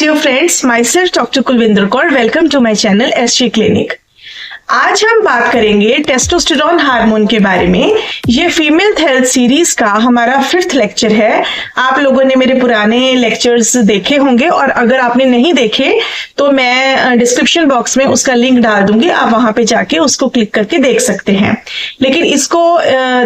dear friends, myself Dr. Kulvinder Kaur. Welcome to my channel SG Clinic. आज हम बात करेंगे टेस्टोस्टेरोन हार्मोन के बारे में। ये फीमेल हेल्थ सीरीज का हमारा 5th लेक्चर है। आप लोगों ने मेरे पुराने लेक्चर्स देखे होंगे और अगर आपने नहीं देखे तो मैं डिस्क्रिप्शन बॉक्स में उसका लिंक डाल दूंगी, आप वहां पे जाके उसको क्लिक करके देख सकते हैं। लेकिन इसको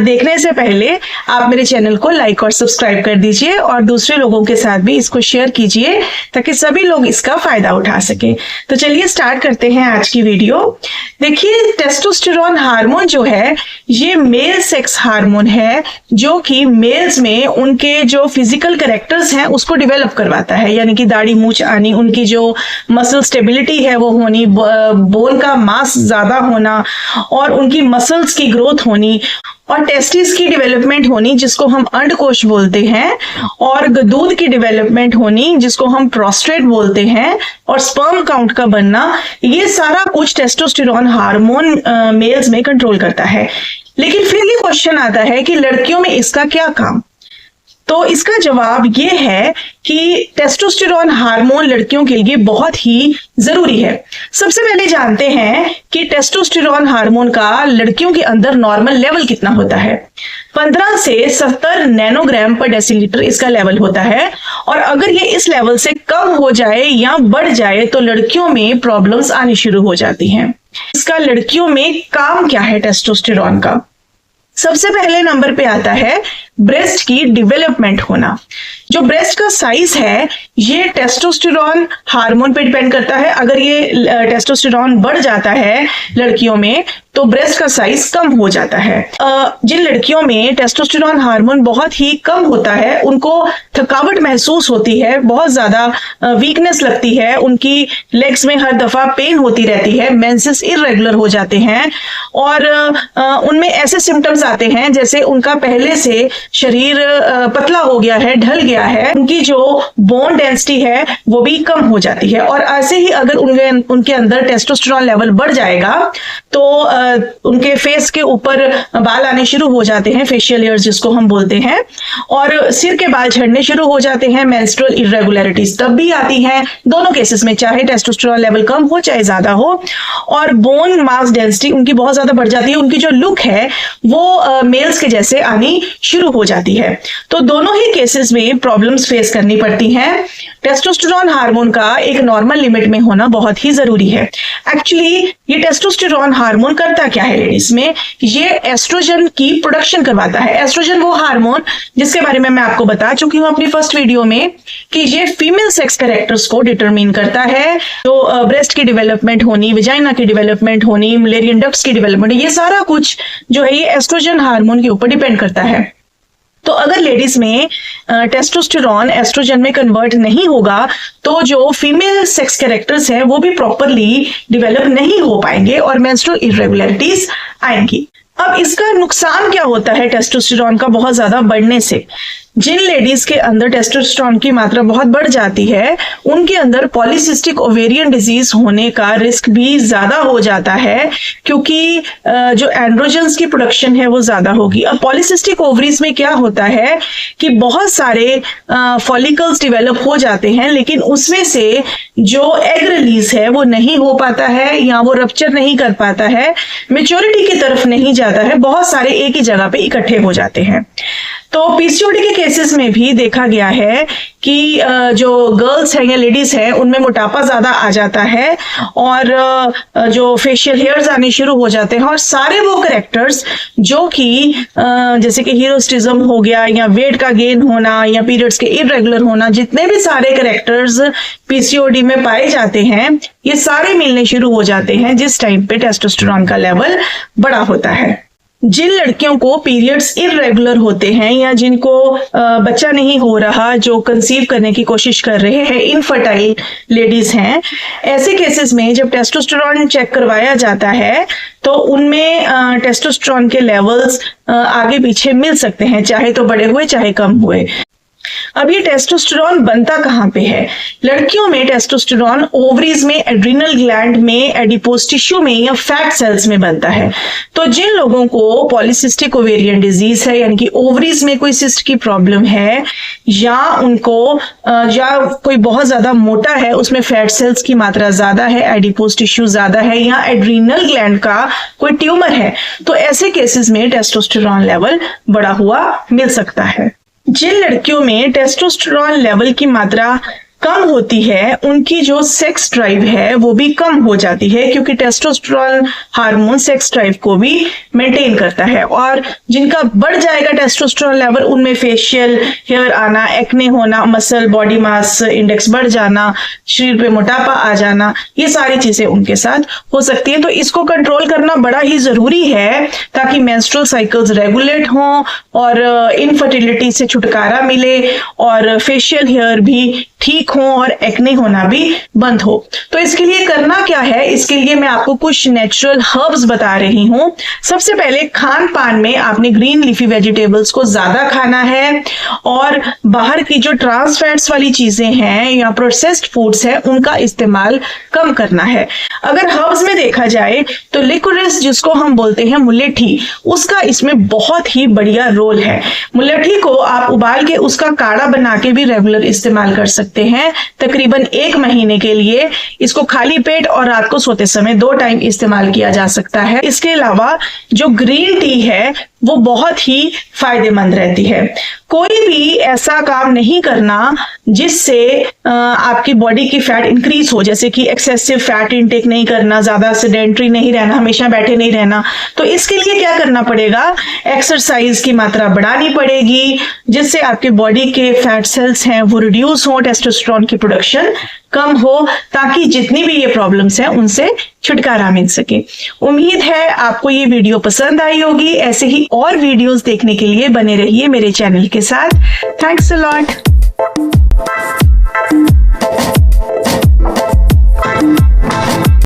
देखने से पहले आप मेरे चैनल को लाइक और सब्सक्राइब कर दीजिए और दूसरे लोगों के साथ भी इसको शेयर कीजिए ताकि सभी लोग इसका फायदा उठा सके। तो चलिए स्टार्ट करते हैं आज की वीडियो। देखिए, टेस्टोस्टेरोन हार्मोन जो है ये मेल सेक्स हार्मोन है जो कि मेल्स में उनके जो फिजिकल कैरेक्टर्स हैं उसको डेवलप करवाता है, यानी कि दाढ़ी मूंछ आनी, उनकी जो मसल स्टेबिलिटी है वो होनी, बोन का मास ज्यादा होना और उनकी मसल्स की ग्रोथ होनी और टेस्टिस की डेवलपमेंट होनी जिसको हम अंडकोश बोलते हैं और दूध की डेवलपमेंट होनी जिसको हम प्रोस्टेट बोलते हैं और स्पर्म काउंट का बनना, ये सारा कुछ टेस्टोस्टेरोन हार्मोन मेल्स में कंट्रोल करता है। लेकिन फिर ये क्वेश्चन आता है कि लड़कियों में इसका क्या काम? तो इसका जवाब ये है कि टेस्टोस्टेरोन हार्मोन लड़कियों के लिए बहुत ही जरूरी है। सबसे पहले जानते हैं कि टेस्टोस्टेरोन हार्मोन का लड़कियों के अंदर नॉर्मल लेवल कितना होता है। 15 से 70 नैनोग्राम पर डेसीलीटर इसका लेवल होता है और अगर ये इस लेवल से कम हो जाए या बढ़ जाए तो लड़कियों में प्रॉब्लम्स आनी शुरू हो जाती हैं। इसका लड़कियों में काम क्या है टेस्टोस्टेरोन का? सबसे पहले नंबर पे आता है ब्रेस्ट की डेवलपमेंट होना। जो ब्रेस्ट का साइज है ये टेस्टोस्टेरोन हार्मोन पे डिपेंड करता है। अगर ये टेस्टोस्टेरोन बढ़ जाता है लड़कियों में तो ब्रेस्ट का साइज कम हो जाता है। जिन लड़कियों में टेस्टोस्टेरोन हार्मोन बहुत ही कम होता है उनको थकावट महसूस होती है, बहुत ज्यादा वीकनेस लगती है, उनकी लेग्स में हर दफा पेन होती रहती है, मेंसेस इररेगुलर हो जाते हैं और उनमें ऐसे सिम्टम्स आते हैं जैसे उनका पहले से शरीर पतला हो गया है, ढल गया है, उनकी जो बोन डेंसिटी है वो भी कम हो जाती है। और ऐसे ही अगर उनके अंदर टेस्टोस्टेरोन लेवल बढ़ जाएगा तो उनके फेस के ऊपर बाल आने शुरू हो जाते हैं, फेशियल हेयर्स जिसको हम बोलते हैं, और सिर के बाल झड़ने शुरू हो जाते हैं। मेंस्ट्रुअल इरेगुलरिटीज तब भी आती हैं, दोनों केसेस में, चाहे टेस्टोस्टेरोन लेवल कम हो चाहे ज्यादा हो। और बोन मास डेंसिटी उनकी बहुत ज्यादा बढ़ जाती है, उनकी जो लुक है वो मेल्स के जैसे आनी शुरू हो जाती है। तो दोनों ही केसेस में प्रॉब्लम्स फेस करनी पड़ती हैं। टेस्टोस्टेरोन हार्मोन का एक नॉर्मल लिमिट में होना बहुत ही जरूरी है। एक्चुअली ये टेस्टोस्टेरोन हार्मोन करता क्या है लेडीज में? ये एस्ट्रोजन की प्रोडक्शन करवाता है। एस्ट्रोजन वो हार्मोन जिसके बारे में मैं आपको बता चुकी हूं अपनी फर्स्ट वीडियो में कि ये फीमेल सेक्स कैरेक्टर्स को डिटरमिन करता है। तो ब्रेस्ट की डेवलपमेंट होनी, विजाइना की डेवलपमेंट होनी, मुलेरियन डक्ट्स की डेवलपमेंट, ये सारा कुछ जो है ये एस्ट्रोजन हार्मोन के ऊपर डिपेंड करता है। तो अगर लेडीज में टेस्टोस्टेरोन एस्ट्रोजन में कन्वर्ट नहीं होगा तो जो फीमेल सेक्स कैरेक्टर्स हैं वो भी प्रॉपरली डेवलप नहीं हो पाएंगे और मेंस्ट्रुअल इरेगुलरिटीज आएंगी। अब इसका नुकसान क्या होता है टेस्टोस्टेरोन का बहुत ज्यादा बढ़ने से? जिन लेडीज के अंदर टेस्टोस्टेरोन की मात्रा बहुत बढ़ जाती है उनके अंदर पॉलीसिस्टिक ओवेरियन डिजीज होने का रिस्क भी ज्यादा हो जाता है, क्योंकि जो एंड्रोजन्स की प्रोडक्शन है वो ज्यादा होगी। अब पॉलीसिस्टिक ओवरीज में क्या होता है कि बहुत सारे फॉलिकल्स डेवलप हो जाते हैं लेकिन उसमें से जो एग रिलीज है वो नहीं हो पाता है या वो रप्चर नहीं कर पाता है, मेच्योरिटी की तरफ नहीं जाता है, बहुत सारे एक ही जगह पे इकट्ठे हो जाते हैं। तो पीसीओडी के केसेस में भी देखा गया है कि जो गर्ल्स हैं या लेडीज हैं उनमें मोटापा ज्यादा आ जाता है और जो फेशियल हेयर्स आने शुरू हो जाते हैं और सारे वो कैरेक्टर्स जो कि जैसे कि हीरोस्टिज्म हो गया या वेट का गेन होना या पीरियड्स के इरेगुलर होना, जितने भी सारे कैरेक्टर्स पीसीओडी में पाए जाते हैं ये सारे मिलने शुरू हो जाते हैं जिस टाइम पे टेस्टोस्टेरोन का लेवल बड़ा होता है। जिन लड़कियों को पीरियड्स इरेगुलर होते हैं या जिनको बच्चा नहीं हो रहा, जो कंसीव करने की कोशिश कर रहे हैं, इनफर्टाइल लेडीज हैं, ऐसे केसेस में जब टेस्टोस्टेरोन चेक करवाया जाता है तो उनमें टेस्टोस्टेरोन के लेवल्स आगे पीछे मिल सकते हैं, चाहे तो बड़े हुए चाहे कम हुए। अब ये टेस्टोस्टेरॉन बनता कहाँ पे है? लड़कियों में टेस्टोस्टेरॉन ओवरीज में, एड्रिनल ग्लैंड में, एडिपोज टिश्यू में या फैट सेल्स में बनता है। तो जिन लोगों को पॉलीसिस्टिक ओवेरियन डिजीज है, यानी कि ओवरीज में कोई सिस्ट की प्रॉब्लम है, या उनको या कोई बहुत ज्यादा मोटा है, उसमें फैट सेल्स की मात्रा ज्यादा है, एडिपोज टिश्यू ज्यादा है, या एड्रिनल ग्लैंड का कोई ट्यूमर है, तो ऐसे केसेस में टेस्टोस्टेरॉन लेवल बढ़ा हुआ मिल सकता है। जिन लड़कियों में टेस्टोस्टेरॉन लेवल की मात्रा कम होती है, उनकी जो सेक्स ड्राइव है वो भी कम हो जाती है, क्योंकि टेस्टोस्टेरॉन हार्मोन सेक्स ड्राइव को भी मेंटेन करता है। और जिनका बढ़ जाएगा टेस्टोस्टेरॉन लेवल, उनमें फेशियल हेयर आना, एक्ने होना, मसल बॉडी मास इंडेक्स बढ़ जाना, शरीर पे मोटापा आ जाना, ये सारी चीजें उनके साथ हो सकती है। तो इसको कंट्रोल करना बड़ा ही जरूरी है ताकि मेंस्ट्रुअल साइकिल्स रेगुलेट हों और इनफर्टिलिटी से छुटकारा मिले और फेशियल हेयर भी ठीक हो और एक्ने होना भी बंद हो। तो इसके लिए करना क्या है? इसके लिए मैं आपको कुछ नेचुरल हर्ब्स बता रही हूं। सबसे पहले खान पान में आपने ग्रीन लीफी वेजिटेबल्स को ज्यादा खाना है और बाहर की जो ट्रांस फैट्स वाली चीजें हैं या प्रोसेस्ड फूड्स हैं उनका इस्तेमाल कम करना है। अगर हर्ब्स में देखा जाए तो लिकोरिस, जिसको हम बोलते हैं मुलेठी, उसका इसमें बहुत ही बढ़िया रोल है। मुलेठी को आप उबाल के उसका काढ़ा बना के भी रेगुलर इस्तेमाल कर सकते हैं। तकरीबन 1 महीने के लिए इसको खाली पेट और रात को सोते समय 2 टाइम इस्तेमाल किया जा सकता है। इसके अलावा जो ग्रीन टी है वो बहुत ही फायदेमंद रहती है। कोई भी ऐसा काम नहीं करना जिससे आपकी बॉडी की फैट इंक्रीज हो, जैसे कि एक्सेसिव फैट इनटेक नहीं करना, ज्यादा सेडेंटरी नहीं रहना, हमेशा बैठे नहीं रहना। तो इसके लिए क्या करना पड़ेगा? एक्सरसाइज की मात्रा बढ़ानी पड़ेगी, जिससे आपके बॉडी के फैट सेल्स हैं वो रिड्यूस हो, टेस्टोस्टेरॉन की प्रोडक्शन कम हो, ताकि जितनी भी ये प्रॉब्लम्स हैं उनसे छुटकारा मिल सके। उम्मीद है आपको ये वीडियो पसंद आई होगी। ऐसे ही और वीडियोस देखने के लिए बने रहिए मेरे चैनल के साथ। Thanks a lot.